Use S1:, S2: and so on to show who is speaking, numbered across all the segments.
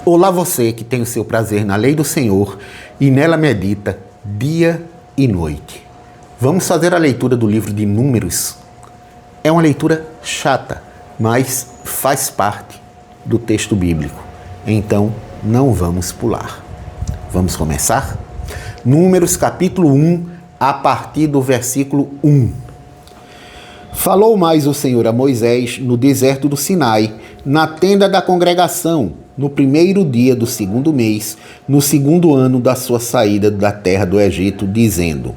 S1: Olá você que tem o seu prazer na lei do Senhor e nela medita dia e noite. Vamos fazer a leitura do livro de Números. É uma leitura chata, mas faz parte do texto bíblico. Então, não vamos pular. Vamos começar? Números capítulo 1, a partir do versículo 1. Falou mais o Senhor a Moisés no deserto do Sinai, na tenda da congregação, no primeiro dia do segundo mês, no segundo ano da sua saída da terra do Egito, dizendo: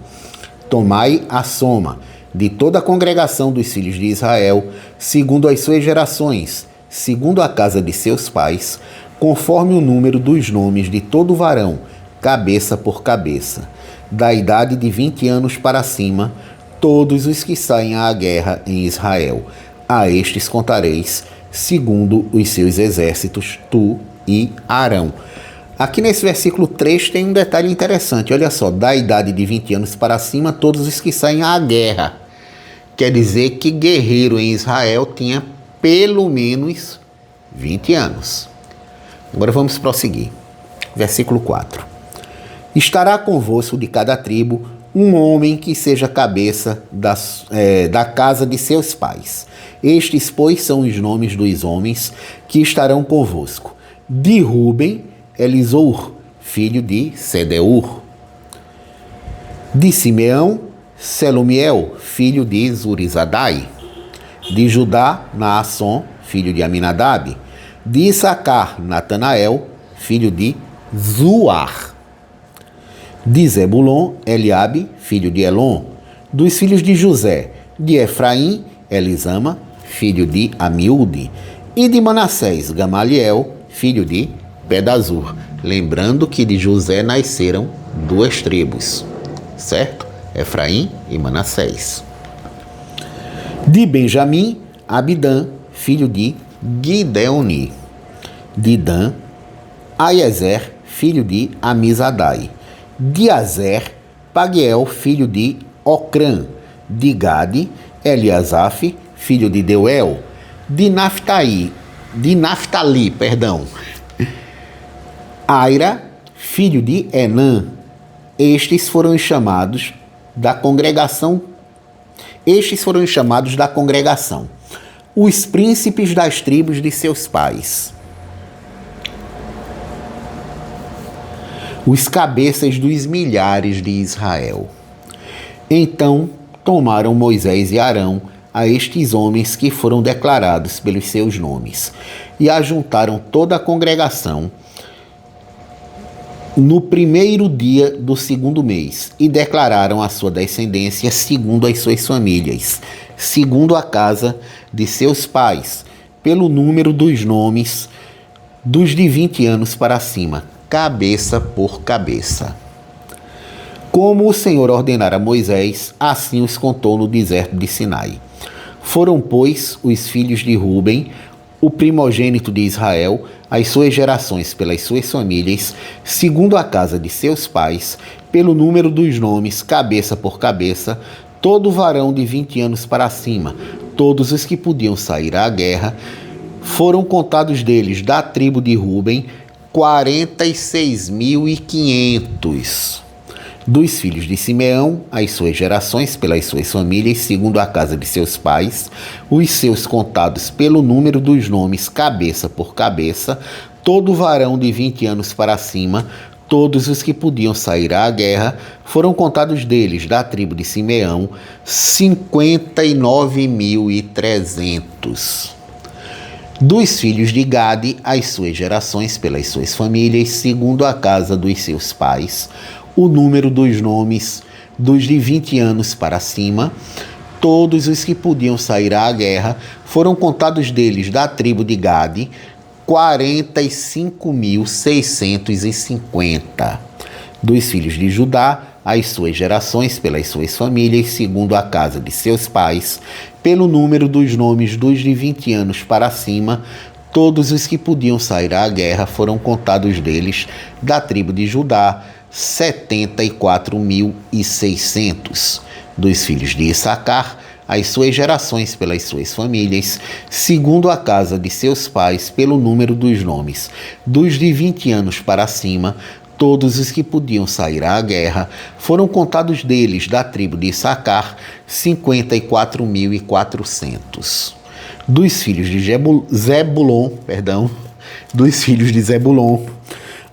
S1: Tomai a soma de toda a congregação dos filhos de Israel, segundo as suas gerações, segundo a casa de seus pais, conforme o número dos nomes de todo varão, cabeça por cabeça, da idade de 20 anos para cima, todos os que saem à guerra em Israel. A estes contareis, segundo os seus exércitos, tu e Arão. Aqui nesse versículo 3 tem um detalhe interessante. Olha só, da idade de 20 anos para cima, todos os que saem à guerra. Quer dizer que guerreiro em Israel tinha pelo menos 20 anos. Agora vamos prosseguir. Versículo 4. Estará convosco de cada tribo um homem que seja cabeça da casa de seus pais. Estes, pois, são os nomes dos homens que estarão convosco. De Ruben, Elisur, filho de Sedeur. De Simeão, Selumiel, filho de Zurizadai. De Judá, Naasson, filho de Aminadab. De Issacar, Natanael, filho de Zuar. De Zebulon, Eliabe, filho de Elon. Dos filhos de José, de Efraim, Elisama, filho de Amiúde. E de Manassés, Gamaliel, filho de Pedazur. Lembrando que de José nasceram duas tribos, certo? Efraim e Manassés. De Benjamim, Abidã, filho de Gideoni. De Dan, Aiezer, filho de Amizadai. De Azer, Pagiel, filho de Ocrã. De Gade, Eliasaf, filho de Deuel. De Naftali, Aira, filho de Enã. Estes foram os chamados da congregação. Os príncipes das tribos de seus pais. Os cabeças dos milhares de Israel. Então tomaram Moisés e Arão a estes homens que foram declarados pelos seus nomes, e ajuntaram toda a congregação no primeiro dia do segundo mês, e declararam a sua descendência segundo as suas famílias, segundo a casa de seus pais, pelo número dos nomes dos de 20 anos para cima, cabeça por cabeça. Como o Senhor ordenara a Moisés, assim os contou no deserto de Sinai. Foram, pois, os filhos de Ruben, o primogênito de Israel, as suas gerações pelas suas famílias, segundo a casa de seus pais, pelo número dos nomes, cabeça por cabeça, todo varão de 20 anos para cima, todos os que podiam sair à guerra, foram contados deles, da tribo de Ruben, 46.500. Dos filhos de Simeão, as suas gerações pelas suas famílias, segundo a casa de seus pais, os seus contados pelo número dos nomes, cabeça por cabeça, todo varão de 20 anos para cima, todos os que podiam sair à guerra, foram contados deles, da tribo de Simeão, 59.300. Dos filhos de Gade, as suas gerações pelas suas famílias, segundo a casa dos seus pais, o número dos nomes dos de 20 anos para cima, todos os que podiam sair à guerra, foram contados deles, da tribo de Gade, 45.650. Dos filhos de Judá, as suas gerações pelas suas famílias, segundo a casa de seus pais, pelo número dos nomes dos de 20 anos para cima, todos os que podiam sair à guerra, foram contados deles, da tribo de Judá, 74.600. Dos filhos de Issacar, as suas gerações pelas suas famílias, segundo a casa de seus pais, pelo número dos nomes, dos de 20 anos para cima, todos os que podiam sair à guerra, foram contados deles, da tribo de Issacar, 54.400. Dos filhos de Zebulon,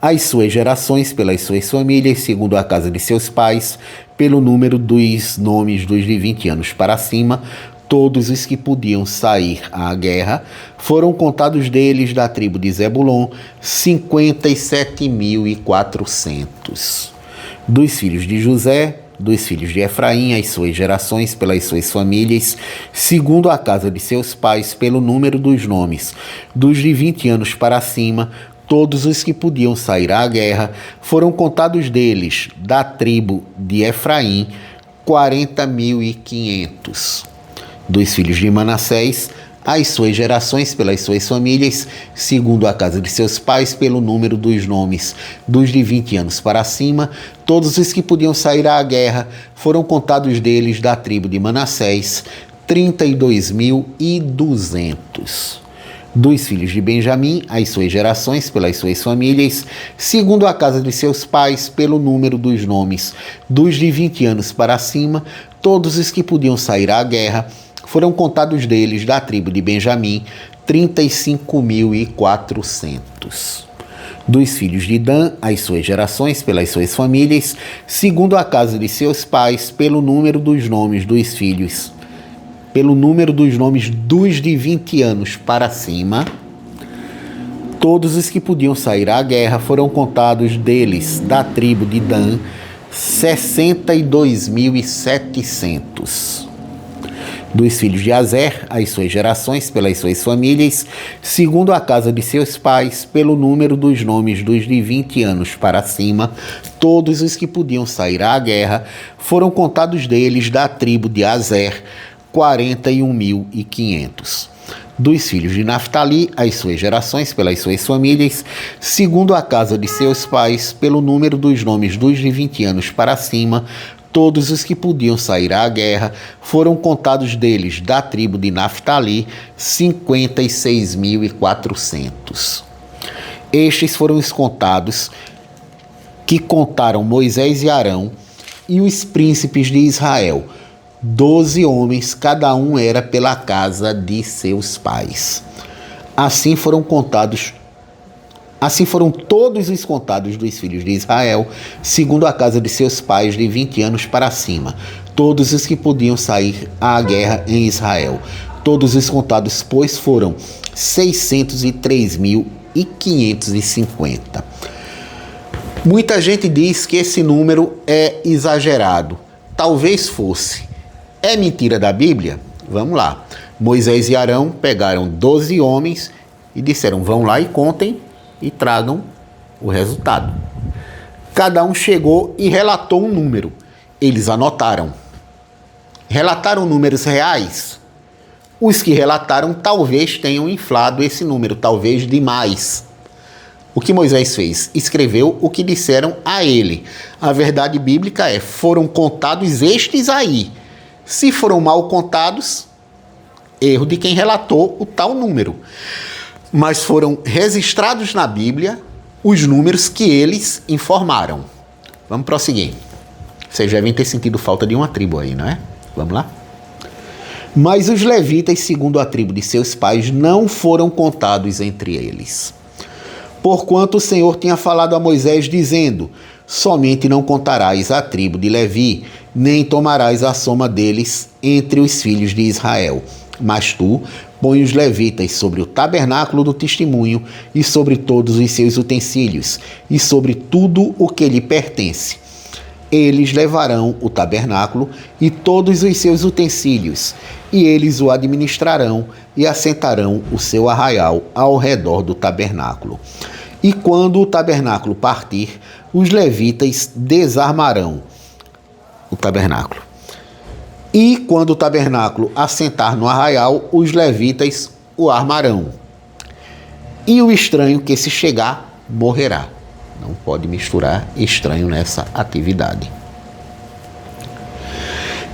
S1: as suas gerações pelas suas famílias, segundo a casa de seus pais, pelo número dos nomes dos de 20 anos para cima, todos os que podiam sair à guerra, foram contados deles, da tribo de Zebulon, 57.400. Dos filhos de José, dos filhos de Efraim, as suas gerações pelas suas famílias, segundo a casa de seus pais, pelo número dos nomes, dos de 20 anos para cima, todos os que podiam sair à guerra, foram contados deles, da tribo de Efraim, 40.500. Dos filhos de Manassés, as suas gerações pelas suas famílias, segundo a casa de seus pais, pelo número dos nomes, dos de 20 anos para cima, todos os que podiam sair à guerra, foram contados deles, da tribo de Manassés, 32.200. Dos filhos de Benjamim, as suas gerações pelas suas famílias, segundo a casa de seus pais, pelo número dos nomes, dos de 20 anos para cima, todos os que podiam sair à guerra, foram contados deles, da tribo de Benjamim, 35.400. Dos filhos de Dan, as suas gerações pelas suas famílias, segundo a casa de seus pais, pelo número dos nomes dos filhos, pelo número dos nomes dos de 20 anos para cima, todos os que podiam sair à guerra, foram contados deles, da tribo de Dan, 62.700. Dos filhos de Azer, as suas gerações pelas suas famílias, segundo a casa de seus pais, pelo número dos nomes dos de 20 anos para cima, todos os que podiam sair à guerra, foram contados deles, da tribo de Azer, 41.500. Dos filhos de Naftali, as suas gerações pelas suas famílias, segundo a casa de seus pais, pelo número dos nomes dos de 20 anos para cima, todos os que podiam sair à guerra, foram contados deles, da tribo de Naftali, 56.400. Estes foram os contados que contaram Moisés e Arão e os príncipes de Israel, 12 homens, cada um era pela casa de seus pais. Assim foram todos os contados dos filhos de Israel, segundo a casa de seus pais, de 20 anos para cima, todos os que podiam sair à guerra em Israel. Todos os contados, pois, foram 603.550. Muita gente diz que esse número é exagerado. Talvez fosse. É mentira da Bíblia? Vamos lá. Moisés e Arão pegaram 12 homens e disseram: vão lá e contem e tragam o resultado. Cada um chegou e relatou um número. Eles anotaram. Relataram números reais? Os que relataram talvez tenham inflado esse número, talvez demais. O que Moisés fez? Escreveu o que disseram a ele. A verdade bíblica é: foram contados estes aí. Se foram mal contados, erro de quem relatou o tal número. Mas foram registrados na Bíblia os números que eles informaram. Vamos prosseguir. Vocês devem ter sentido falta de uma tribo aí, não é? Vamos lá? Mas os levitas, segundo a tribo de seus pais, não foram contados entre eles. Porquanto o Senhor tinha falado a Moisés, dizendo: somente não contarás a tribo de Levi, nem tomarás a soma deles entre os filhos de Israel. Mas tu põe os levitas sobre o tabernáculo do testemunho e sobre todos os seus utensílios e sobre tudo o que lhe pertence. Eles levarão o tabernáculo e todos os seus utensílios, e eles o administrarão e assentarão o seu arraial ao redor do tabernáculo. E quando o tabernáculo partir, os levitas desarmarão o tabernáculo. E quando o tabernáculo assentar no arraial, os levitas o armarão. E o estranho que se chegar, morrerá. Não pode misturar estranho nessa atividade.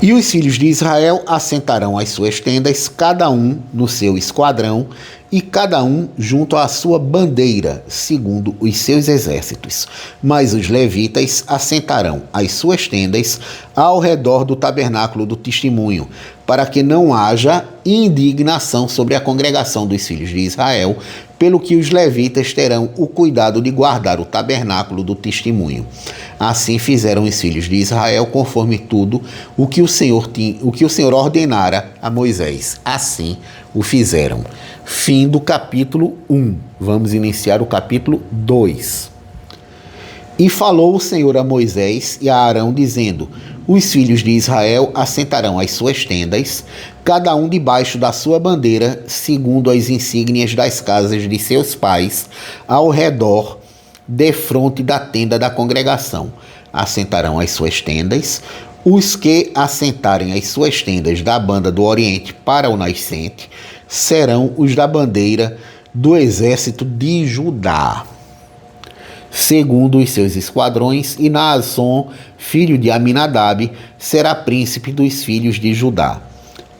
S1: E os filhos de Israel assentarão as suas tendas, cada um no seu esquadrão, e cada um junto à sua bandeira, segundo os seus exércitos. Mas os levitas assentarão as suas tendas ao redor do tabernáculo do testemunho, para que não haja indignação sobre a congregação dos filhos de Israel, pelo que os levitas terão o cuidado de guardar o tabernáculo do testemunho. Assim fizeram os filhos de Israel, conforme tudo o que o Senhor ordenara a Moisés. Assim o fizeram. Fim do capítulo 1. Vamos iniciar o capítulo 2. E falou o Senhor a Moisés e a Arão, dizendo: os filhos de Israel assentarão as suas tendas, cada um debaixo da sua bandeira, segundo as insígnias das casas de seus pais, ao redor, defronte da tenda da congregação. Assentarão as suas tendas. Os que assentarem as suas tendas da banda do oriente para o nascente serão os da bandeira do exército de Judá, segundo os seus esquadrões, e Naasson, filho de Aminadab, será príncipe dos filhos de Judá.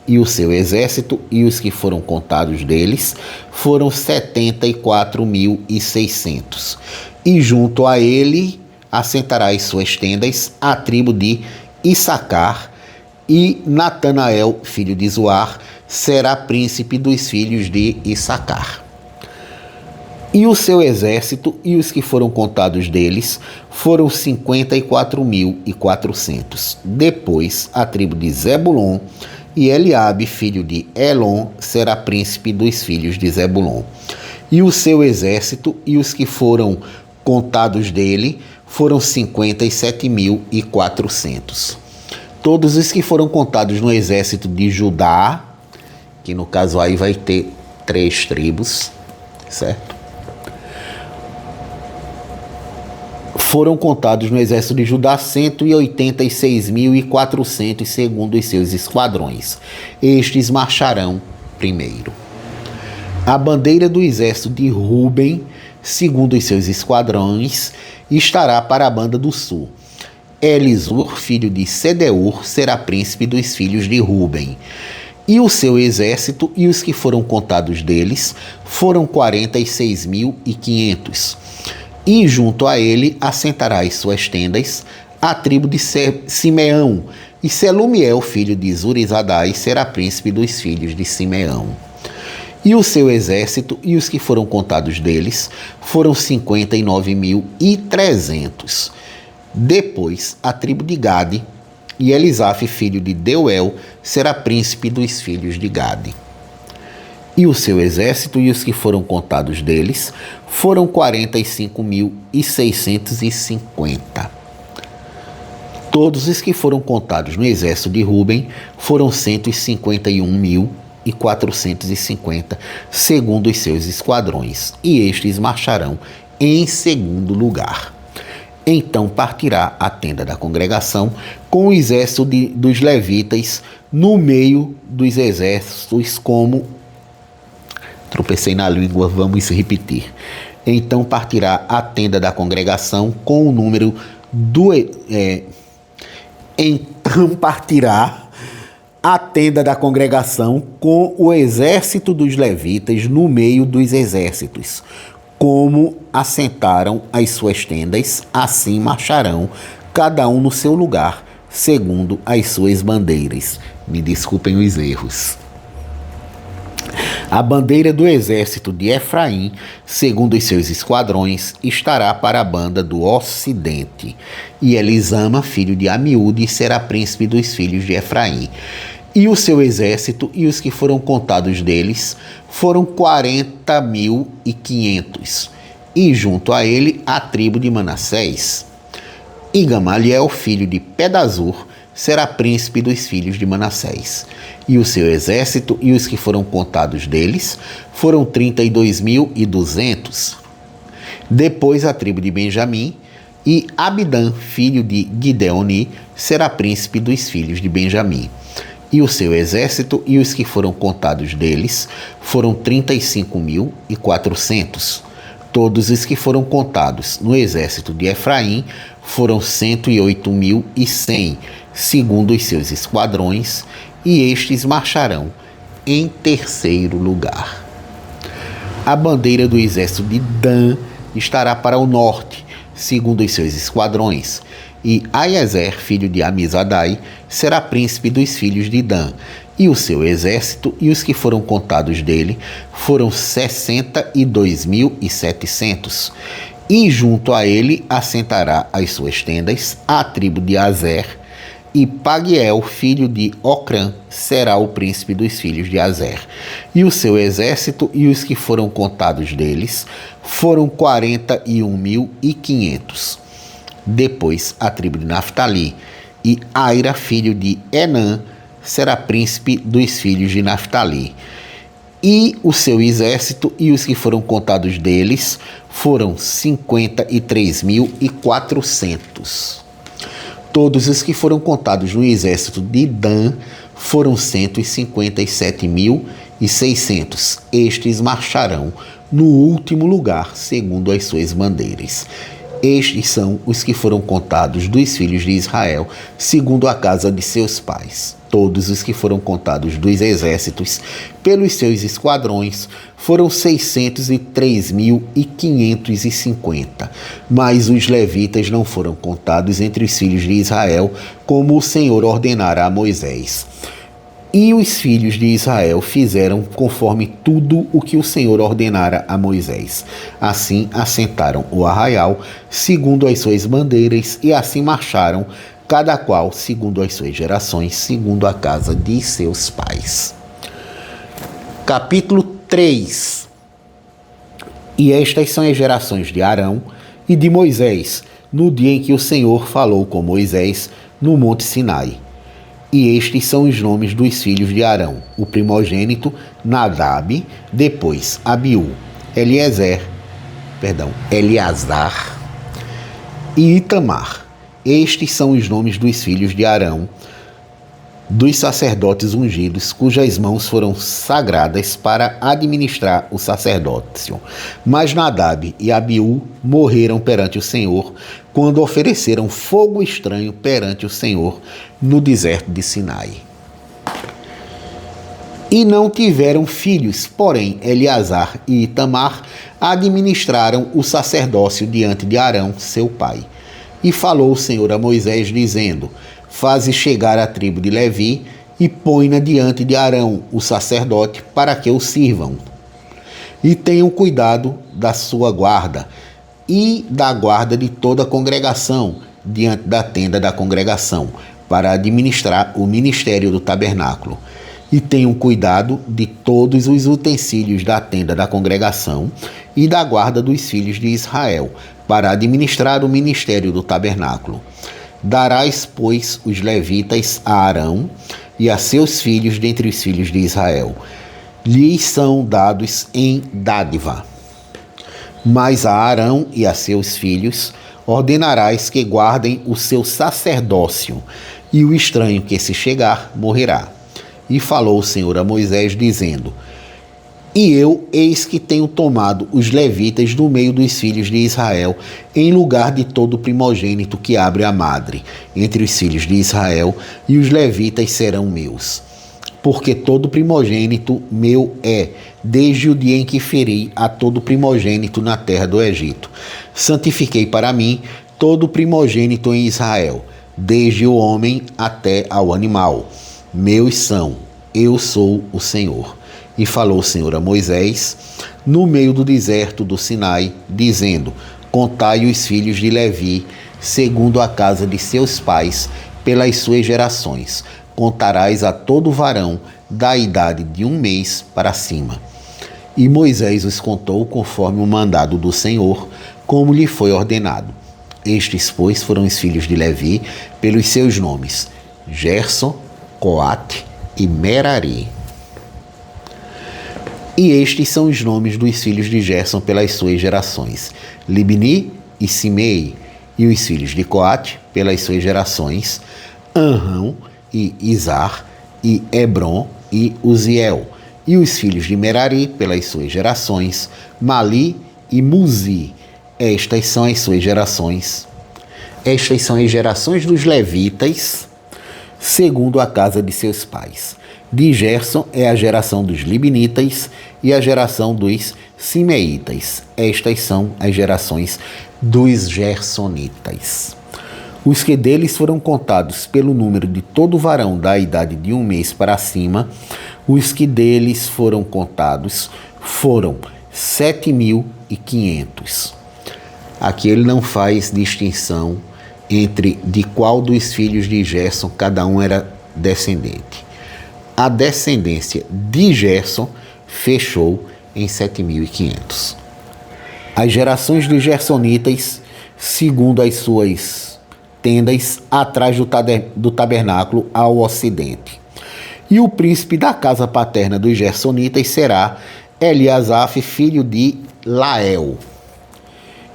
S1: E o seu exército e os que foram contados deles foram 74.600. E junto a ele assentará as suas tendas a tribo de Issacar, e Natanael, filho de Zoar, será príncipe dos filhos de Issacar. E o seu exército e os que foram contados deles foram 54.400. Depois, a tribo de Zebulon, e Eliabe, filho de Elon, será príncipe dos filhos de Zebulon. E o seu exército e os que foram contados dele foram 57.400. Todos os que foram contados no exército de Judá, que no caso aí vai ter 3 tribos, certo? Foram contados no exército de Judá 186.400, segundo os seus esquadrões. Estes marcharão primeiro. A bandeira do exército de Ruben, segundo os seus esquadrões, estará para a banda do sul. Elisur, filho de Sedeur, será príncipe dos filhos de Ruben. E o seu exército e os que foram contados deles foram 46.500. E junto a ele assentará as suas tendas a tribo de Simeão, e Selumiel, filho de Zurizadai, será príncipe dos filhos de Simeão. E o seu exército e os que foram contados deles foram 59.300. Depois, a tribo de Gade, e Elisaf, filho de Deuel, será príncipe dos filhos de Gade. E o seu exército e os que foram contados deles foram 45.650. Todos os que foram contados no exército de Ruben foram 151.450, segundo os seus esquadrões, e estes marcharão em segundo lugar. Então partirá a tenda da congregação com o exército dos levitas no meio dos exércitos, como... Tropecei na língua, vamos repetir. Então partirá a tenda da congregação com o número do... Então partirá a tenda da congregação com o exército dos levitas no meio dos exércitos. Como assentaram as suas tendas, assim marcharão, cada um no seu lugar, segundo as suas bandeiras. Me desculpem os erros. A bandeira do exército de Efraim, segundo os seus esquadrões, estará para a banda do ocidente. E Elisama, filho de Amiúde, será príncipe dos filhos de Efraim. E o seu exército e os que foram contados deles foram 40.500. E junto a ele a tribo de Manassés. E Gamaliel, filho de Pedazur, será príncipe dos filhos de Manassés. E o seu exército e os que foram contados deles foram 32.200. Depois a tribo de Benjamim, e Abidã, filho de Gideoni, será príncipe dos filhos de Benjamim. E o seu exército e os que foram contados deles foram 35.400. Todos os que foram contados no exército de Efraim foram 108.100, segundo os seus esquadrões, e estes marcharão em terceiro lugar. A bandeira do exército de Dan estará para o norte, segundo os seus esquadrões, e Aiezer, filho de Amizadai, será príncipe dos filhos de Dan, e o seu exército e os que foram contados dele foram 62.700. E junto a ele assentará as suas tendas a tribo de Azer, e Pagiel, filho de Ocrã, será o príncipe dos filhos de Azer. E o seu exército e os que foram contados deles foram 41.500. Depois a tribo de Naftali, e Aira, filho de Enã, será príncipe dos filhos de Naftali. E o seu exército e os que foram contados deles foram 53.400. Todos os que foram contados no exército de Dan foram 157.600. Estes marcharão no último lugar, segundo as suas bandeiras. Estes são os que foram contados dos filhos de Israel, segundo a casa de seus pais. Todos os que foram contados dos exércitos pelos seus esquadrões foram 603.550. Mas os levitas não foram contados entre os filhos de Israel, como o Senhor ordenara a Moisés. E os filhos de Israel fizeram conforme tudo o que o Senhor ordenara a Moisés. Assim assentaram o arraial, segundo as suas bandeiras, e assim marcharam, cada qual segundo as suas gerações, segundo a casa de seus pais. Capítulo 3. E estas são as gerações de Arão e de Moisés, no dia em que o Senhor falou com Moisés no monte Sinai. E estes são os nomes dos filhos de Arão: o primogênito, Nadab, depois Abiú, Eleazar e Itamar. Estes são os nomes dos filhos de Arão, dos sacerdotes ungidos, cujas mãos foram sagradas para administrar o sacerdócio. Mas Nadab e Abiú morreram perante o Senhor, quando ofereceram fogo estranho perante o Senhor no deserto de Sinai. E não tiveram filhos, porém Eleazar e Itamar administraram o sacerdócio diante de Arão, seu pai. E falou o Senhor a Moisés, dizendo: faze chegar a tribo de Levi e põe-na diante de Arão, o sacerdote, para que o sirvam. E tenham cuidado da sua guarda e da guarda de toda a congregação diante da tenda da congregação, para administrar o ministério do tabernáculo. E tenham cuidado de todos os utensílios da tenda da congregação e da guarda dos filhos de Israel, para administrar o ministério do tabernáculo. Darás, pois, os levitas a Arão e a seus filhos dentre os filhos de Israel. Lhes são dados em dádiva. Mas a Arão e a seus filhos ordenarás que guardem o seu sacerdócio, e o estranho que se chegar morrerá. E falou o Senhor a Moisés, dizendo: e eu, eis que tenho tomado os levitas do meio dos filhos de Israel, em lugar de todo primogênito que abre a madre, entre os filhos de Israel, e os levitas serão meus. Porque todo primogênito meu é, desde o dia em que feri a todo primogênito na terra do Egito. Santifiquei para mim todo primogênito em Israel, desde o homem até ao animal. Meus são, eu sou o Senhor. E falou o Senhor a Moisés, no meio do deserto do Sinai, dizendo: contai os filhos de Levi, segundo a casa de seus pais, pelas suas gerações. Contarás a todo varão da idade de 1 mês para cima. E Moisés os contou conforme o mandado do Senhor, como lhe foi ordenado. Estes, pois, foram os filhos de Levi, pelos seus nomes: Gerson, Coate e Merari. E estes são os nomes dos filhos de Gerson pelas suas gerações: Libni e Simei. E os filhos de Coate pelas suas gerações: Anrão e Izar e Hebron e Uziel. E os filhos de Merari pelas suas gerações: Mali e Muzi. Estas são as suas gerações. Estas são as gerações dos levitas, segundo a casa de seus pais. De Gerson é a geração dos Libnitas e a geração dos Simeitas. Estas são as gerações dos Gersonitas. Os que deles foram contados pelo número de todo varão da idade de 1 mês para cima, os que deles foram contados foram 7.500. Aqui ele não faz distinção entre de qual dos filhos de Gerson cada um era descendente. A descendência de Gerson fechou em 7.500. As gerações dos Gersonitas, segundo as suas tendas, atrás do tabernáculo ao ocidente. E o príncipe da casa paterna dos Gersonitas será Eliasaf, filho de Lael.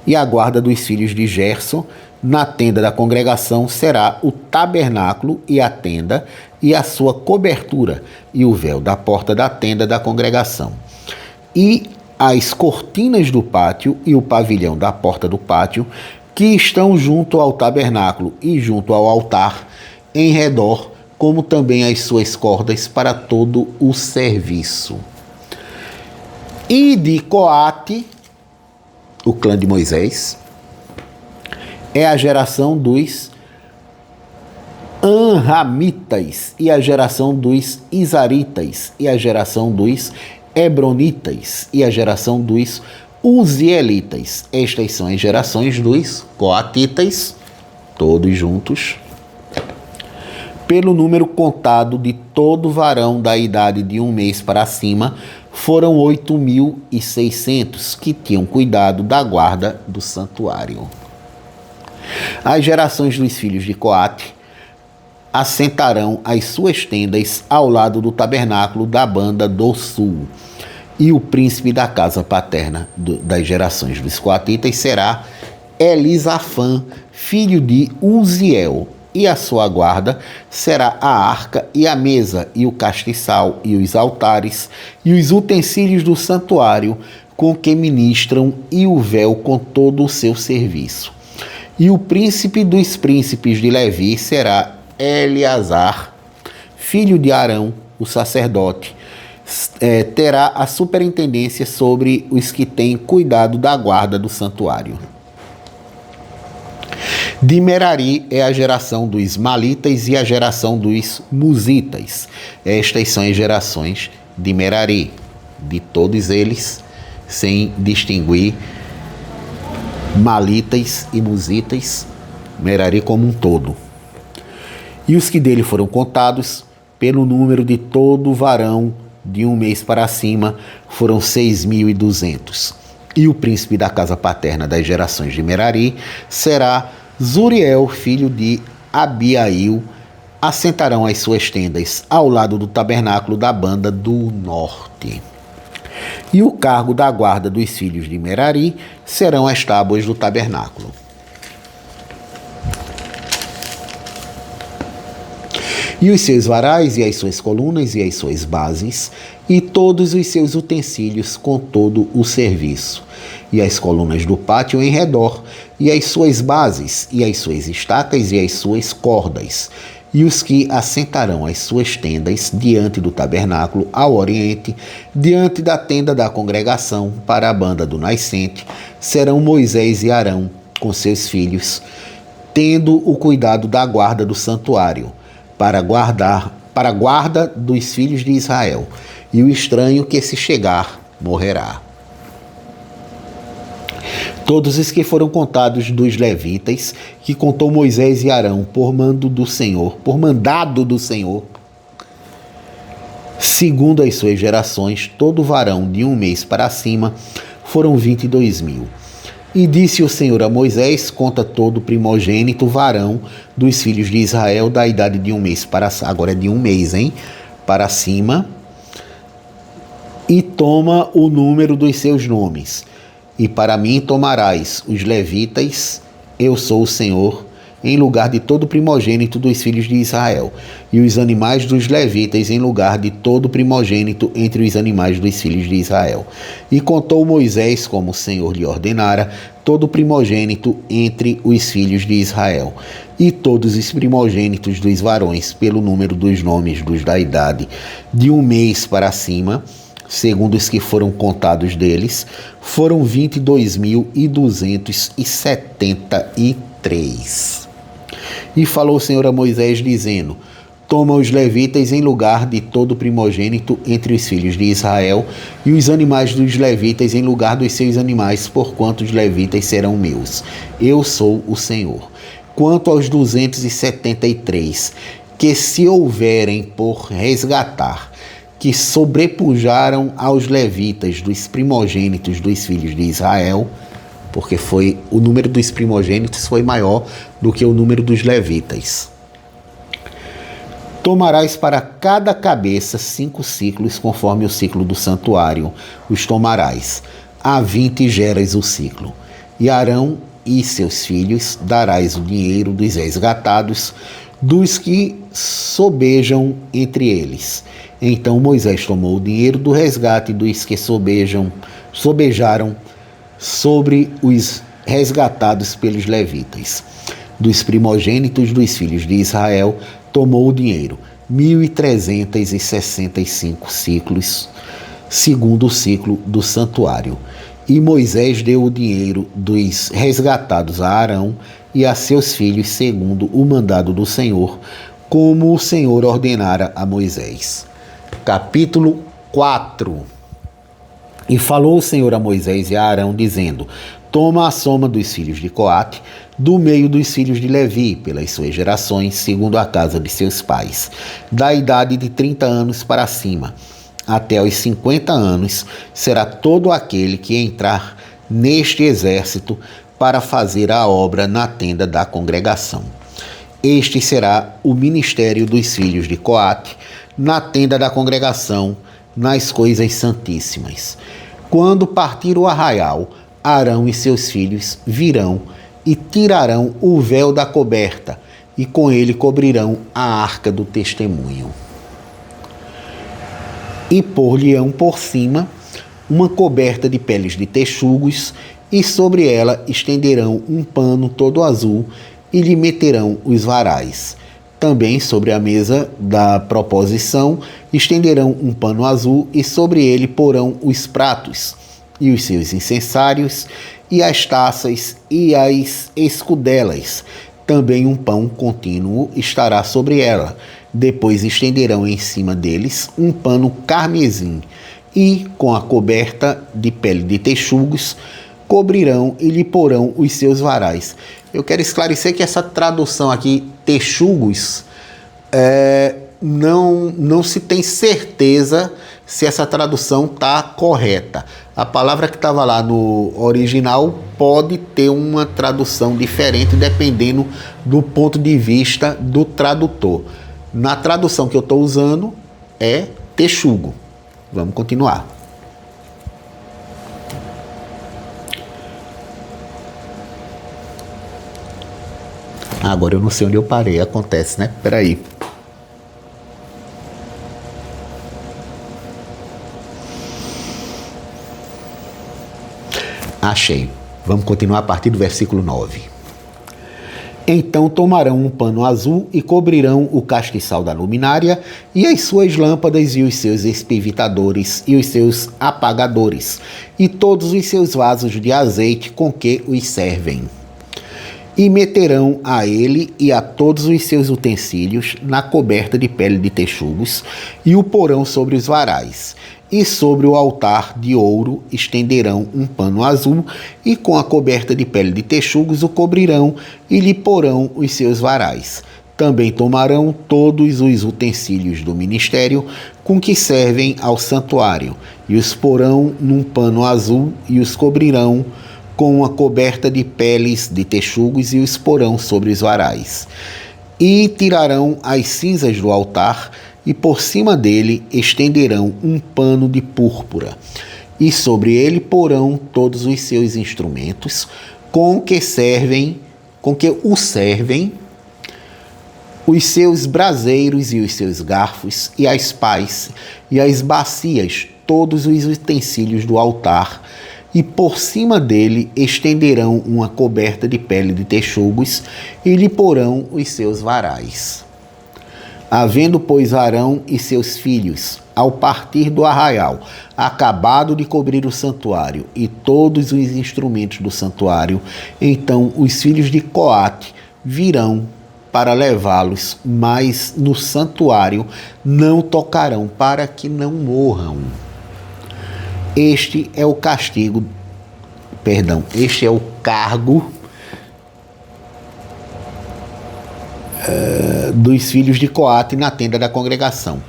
S1: E a guarda dos filhos de Gerson na tenda da congregação será o tabernáculo e a tenda e a sua cobertura e o véu da porta da tenda da congregação. E as cortinas do pátio e o pavilhão da porta do pátio, que estão junto ao tabernáculo e junto ao altar, em redor, como também as suas cordas para todo o serviço. E de Coate, o clã de Moisés, é a geração dos Anramitas, e a geração dos Isaritas, e a geração dos Hebronitas, e a geração dos Uzielitas. Estas são as gerações dos Coatitas, todos juntos, pelo número contado de todo varão da idade de 1 mês para cima, foram 8.600 que tinham cuidado da guarda do santuário. As gerações dos filhos de Coate assentarão as suas tendas ao lado do tabernáculo da banda do sul. E o príncipe da casa paterna das gerações dos coatitas será Elisafã, filho de Uziel. E a sua guarda será a arca e a mesa e o castiçal e os altares e os utensílios do santuário com que ministram e o véu com todo o seu serviço. E o príncipe dos príncipes de Levi será Eleazar, filho de Arão, o sacerdote. Terá a superintendência sobre os que têm cuidado da guarda do santuário. De Merari é a geração dos Malitas e a geração dos Musitas. Estas são as gerações de Merari, de todos eles, sem distinguir Malitas e Musitas, Merari como um todo. E os que dele foram contados, pelo número de todo varão de 1 mês para cima, foram 6.200. E o príncipe da casa paterna das gerações de Merari será Zuriel, filho de Abiail. Assentarão as suas tendas ao lado do tabernáculo da banda do norte. E o cargo da guarda dos filhos de Merari serão as tábuas do tabernáculo. E os seus varais, e as suas colunas, e as suas bases, e todos os seus utensílios com todo o serviço, e as colunas do pátio em redor, e as suas bases, e as suas estacas, e as suas cordas, e os que assentarão as suas tendas diante do tabernáculo ao oriente, diante da tenda da congregação, para a banda do nascente, serão Moisés e Arão com seus filhos, tendo o cuidado da guarda do santuário, para a guarda dos filhos de Israel, e o estranho que se chegar morrerá. Todos os que foram contados dos levitas, que contou Moisés e Arão por mandado do Senhor, segundo as suas gerações, todo varão de 1 mês para cima, foram 22.000. E disse o Senhor a Moisés: conta todo primogênito varão dos filhos de Israel da idade de 1 mês para agora é de 1 mês, para cima, e toma o número dos seus nomes. E para mim tomarás os levitas, eu sou o Senhor, em lugar de todo primogênito dos filhos de Israel, e os animais dos levitas em lugar de todo primogênito entre os animais dos filhos de Israel. E contou Moisés, como o Senhor lhe ordenara, todo primogênito entre os filhos de Israel, e todos os primogênitos dos varões, pelo número dos nomes dos da idade, de 1 mês para cima, segundo os que foram contados deles, foram 22.273. E falou o Senhor a Moisés, dizendo: toma os levitas em lugar de todo primogênito entre os filhos de Israel, e os animais dos levitas em lugar dos seus animais, porquanto os levitas serão meus. Eu sou o Senhor. Quanto aos 273, que se houverem por resgatar, que sobrepujaram aos levitas dos primogênitos dos filhos de Israel, porque o número dos primogênitos foi maior do que o número dos levitas. Tomarás para cada cabeça 5 ciclos, conforme o ciclo do santuário, os tomarás, a 20 geras o ciclo. E Arão e seus filhos darás o dinheiro dos resgatados, dos que sobejam entre eles. Então Moisés tomou o dinheiro do resgate dos que sobejaram sobre os resgatados pelos levitas. Dos primogênitos dos filhos de Israel, tomou o dinheiro, 1.365 ciclos, segundo o ciclo do santuário. E Moisés deu o dinheiro dos resgatados a Arão e a seus filhos, segundo o mandado do Senhor, como o Senhor ordenara a Moisés. Capítulo 4. E falou o Senhor a Moisés e a Arão, dizendo: toma a soma dos filhos de Coate, do meio dos filhos de Levi, pelas suas gerações, segundo a casa de seus pais, da idade de 30 anos para cima, até os 50 anos, será todo aquele que entrar neste exército para fazer a obra na tenda da congregação. Este será o ministério dos filhos de Coate, na tenda da congregação, nas coisas santíssimas. Quando partir o arraial, Arão e seus filhos virão e tirarão o véu da coberta, e com ele cobrirão a arca do testemunho. E pôr-lhe-ão por cima uma coberta de peles de texugos, e sobre ela estenderão um pano todo azul, e lhe meterão os varais. Também sobre a mesa da proposição estenderão um pano azul, e sobre ele porão os pratos, e os seus incensários, e as taças, e as escudelas. Também um pão contínuo estará sobre ela. Depois estenderão em cima deles um pano carmesim, e com a coberta de pele de texugos cobrirão e lhe porão os seus varais. Eu quero esclarecer que essa tradução aqui, texugos, não se tem certeza se essa tradução está correta. A palavra que estava lá no original pode ter uma tradução diferente dependendo do ponto de vista do tradutor. Na tradução que eu estou usando é texugo. Vamos continuar. Agora eu não sei onde eu parei, acontece, né? Peraí. Achei. Vamos continuar a partir do versículo 9. Então tomarão um pano azul e cobrirão o castiçal da luminária e as suas lâmpadas e os seus espivitadores e os seus apagadores e todos os seus vasos de azeite com que os servem. E meterão a ele e a todos os seus utensílios na coberta de pele de texugos e o porão sobre os varais. E sobre o altar de ouro estenderão um pano azul e com a coberta de pele de texugos o cobrirão e lhe porão os seus varais. Também tomarão todos os utensílios do ministério com que servem ao santuário e os porão num pano azul e os cobrirão com uma coberta de peles de texugos e os porão sobre os varais. E tirarão as cinzas do altar e por cima dele estenderão um pano de púrpura. E sobre ele porão todos os seus instrumentos com que servem com que o servem, os seus braseiros e os seus garfos, e as pás, e as bacias, todos os utensílios do altar, e por cima dele estenderão uma coberta de pele de texugos, e lhe porão os seus varais. Havendo, pois, Arão e seus filhos, ao partir do arraial, acabado de cobrir o santuário e todos os instrumentos do santuário, então os filhos de Coate virão para levá-los, mas no santuário não tocarão, para que não morram. Este é o cargo dos filhos de Coate na tenda da congregação.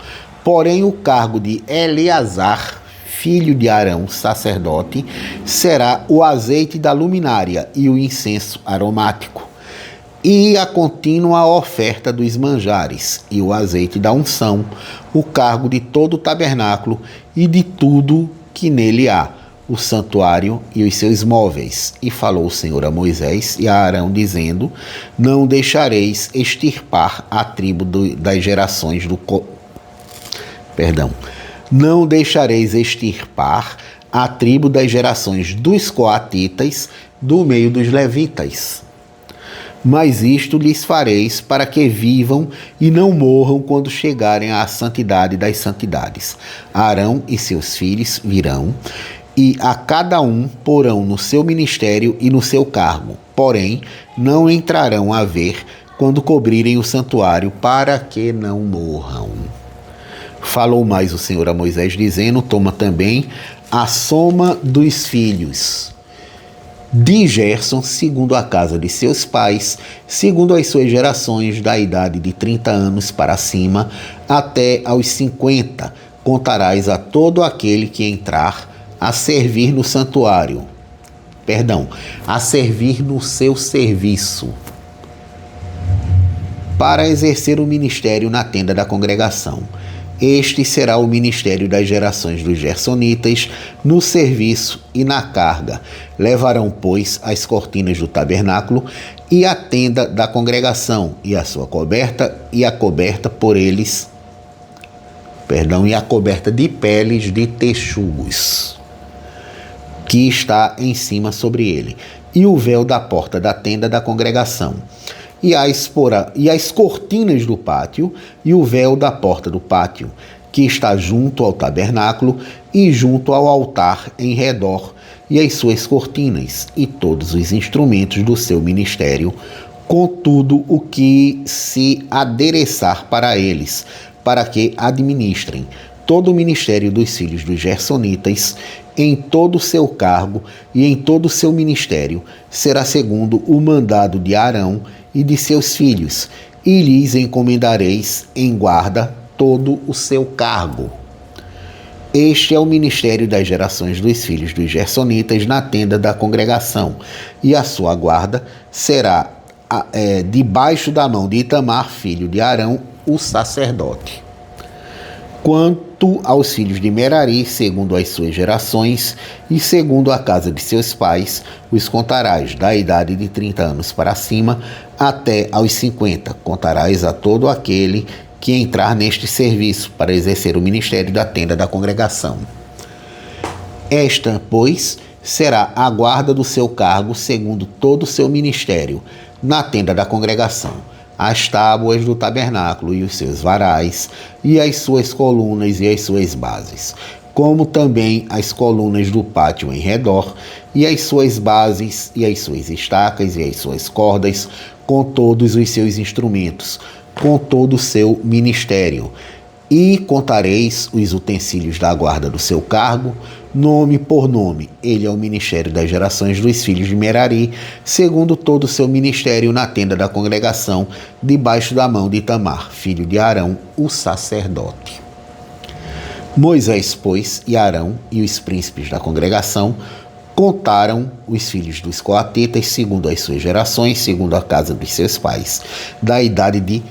S1: Porém, o cargo de Eleazar, filho de Arão, sacerdote, será o azeite da luminária e o incenso aromático, e a contínua oferta dos manjares, e o azeite da unção, o cargo de todo o tabernáculo e de tudo que nele há, o santuário e os seus móveis. E falou o Senhor a Moisés e a Arão, dizendo: não deixareis extirpar a tribo das gerações Não deixareis extirpar a tribo das gerações dos coatitas do meio dos levitas. Mas isto lhes fareis para que vivam e não morram quando chegarem à santidade das santidades. Arão e seus filhos virão, e a cada um porão no seu ministério e no seu cargo. Porém, não entrarão a ver quando cobrirem o santuário, para que não morram. Falou mais o Senhor a Moisés, dizendo: toma também a soma dos filhos de Gerson, segundo a casa de seus pais, segundo as suas gerações, da idade de 30 anos para cima, até aos 50. Contarás a todo aquele que entrar a servir no santuário. A servir no seu serviço, para exercer o ministério na tenda da congregação. Este será o ministério das gerações dos gersonitas, no serviço e na carga. Levarão, pois, as cortinas do tabernáculo e a tenda da congregação, e a sua coberta, e a coberta por eles, e a coberta de peles de texugos, que está em cima sobre ele, e o véu da porta da tenda da congregação, e as cortinas do pátio, e o véu da porta do pátio, que está junto ao tabernáculo e junto ao altar em redor, e as suas cortinas, e todos os instrumentos do seu ministério, com tudo o que se adereçar para eles, para que administrem todo o ministério dos filhos dos gersonitas, em todo o seu cargo e em todo o seu ministério, será segundo o mandado de Arão e de seus filhos, e lhes encomendareis em guarda todo o seu cargo. Este é o ministério das gerações dos filhos dos gersonitas na tenda da congregação, e a sua guarda será debaixo da mão de Itamar, filho de Arão, o sacerdote. Quanto aos filhos de Merari, segundo as suas gerações e segundo a casa de seus pais, os contarás da idade de 30 anos para cima até aos 50. Contarás a todo aquele que entrar neste serviço para exercer o ministério da tenda da congregação. Esta, pois, será a guarda do seu cargo segundo todo o seu ministério na tenda da congregação: as tábuas do tabernáculo e os seus varais, e as suas colunas e as suas bases, como também as colunas do pátio em redor, e as suas bases, e as suas estacas, e as suas cordas, com todos os seus instrumentos, com todo o seu ministério. E contareis os utensílios da guarda do seu cargo, nome por nome. Ele é o ministério das gerações dos filhos de Merari, segundo todo o seu ministério na tenda da congregação, debaixo da mão de Itamar, filho de Arão, o sacerdote. Moisés, pois, e Arão e os príncipes da congregação contaram os filhos dos coatetas, segundo as suas gerações, segundo a casa dos seus pais, da idade de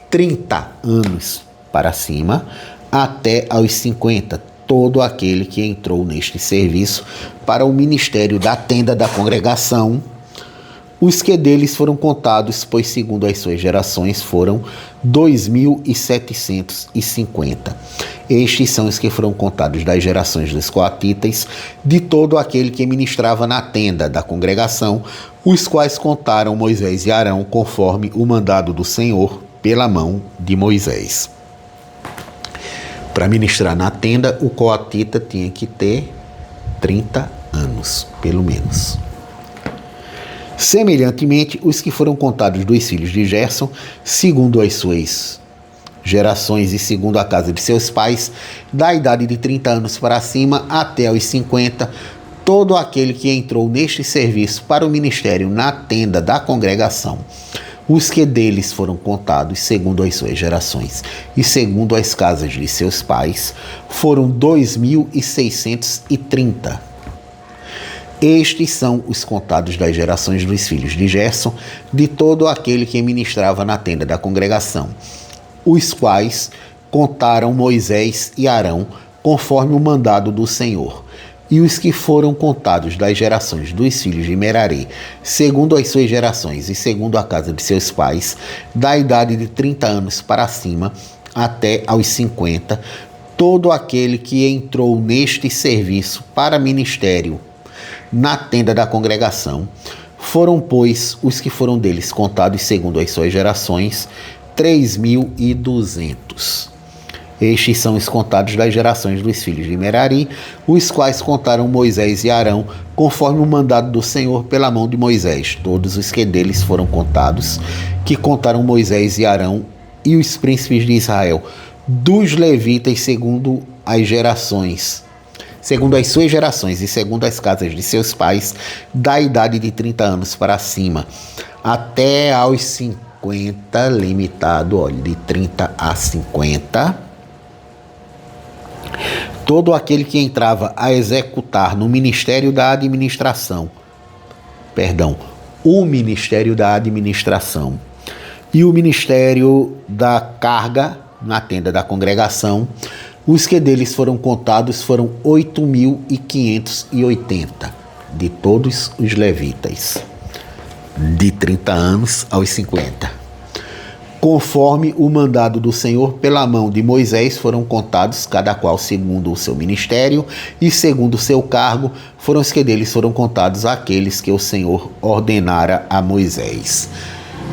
S1: 30 anos para cima, até aos 50, todo aquele que entrou neste serviço para o ministério da tenda da congregação, Os que deles foram contados, pois segundo as suas gerações foram 2.750. Estes são os que foram contados das gerações dos coatitas, de todo aquele que ministrava na tenda da congregação, os quais contaram Moisés e Arão, conforme o mandado do Senhor, pela mão de Moisés. Para ministrar na tenda, o coatita tinha que ter 30 anos, pelo menos. Semelhantemente, os que foram contados dos filhos de Gerson, segundo as suas gerações e segundo a casa de seus pais, da idade de 30 anos para cima até os 50, todo aquele que entrou neste serviço para o ministério na tenda da congregação, os que deles foram contados segundo as suas gerações e segundo as casas de seus pais, foram 2.630. Estes são os contados das gerações dos filhos de Gerson, de todo aquele que ministrava na tenda da congregação, os quais contaram Moisés e Arão, conforme o mandado do Senhor. E os que foram contados das gerações dos filhos de Merari, segundo as suas gerações e segundo a casa de seus pais, da idade de 30 anos para cima até aos 50, todo aquele que entrou neste serviço para ministério na tenda da congregação, foram, pois, os que foram deles contados segundo as suas gerações, 3.200. Estes são os contados das gerações dos filhos de Merari, os quais contaram Moisés e Arão, conforme o mandado do Senhor pela mão de Moisés. Todos os que deles foram contados, que contaram Moisés e Arão e os príncipes de Israel, dos levitas segundo as gerações, segundo as suas gerações e segundo as casas de seus pais, da idade de 30 anos para cima, até aos 50, limitado, olha, de 30 a 50. Todo aquele que entrava a executar no ministério da administração, o ministério da administração e o ministério da carga na tenda da congregação, os que deles foram contados foram 8.580, de todos os levitas, de 30 anos aos 50. Conforme o mandado do Senhor pela mão de Moisés, foram contados, cada qual segundo o seu ministério e segundo o seu cargo, foram os que deles foram contados aqueles que o Senhor ordenara a Moisés.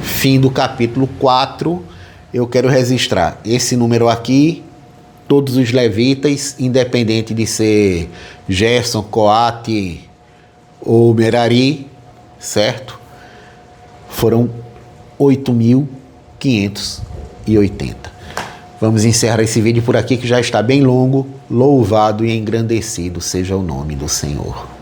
S1: Fim do capítulo 4. Eu quero registrar esse número aqui. Todos os levitas, independente de ser Gerson, Coate ou Merari, certo? Foram 8.580. Vamos encerrar esse vídeo por aqui, que já está bem longo. Louvado e engrandecido seja o nome do Senhor.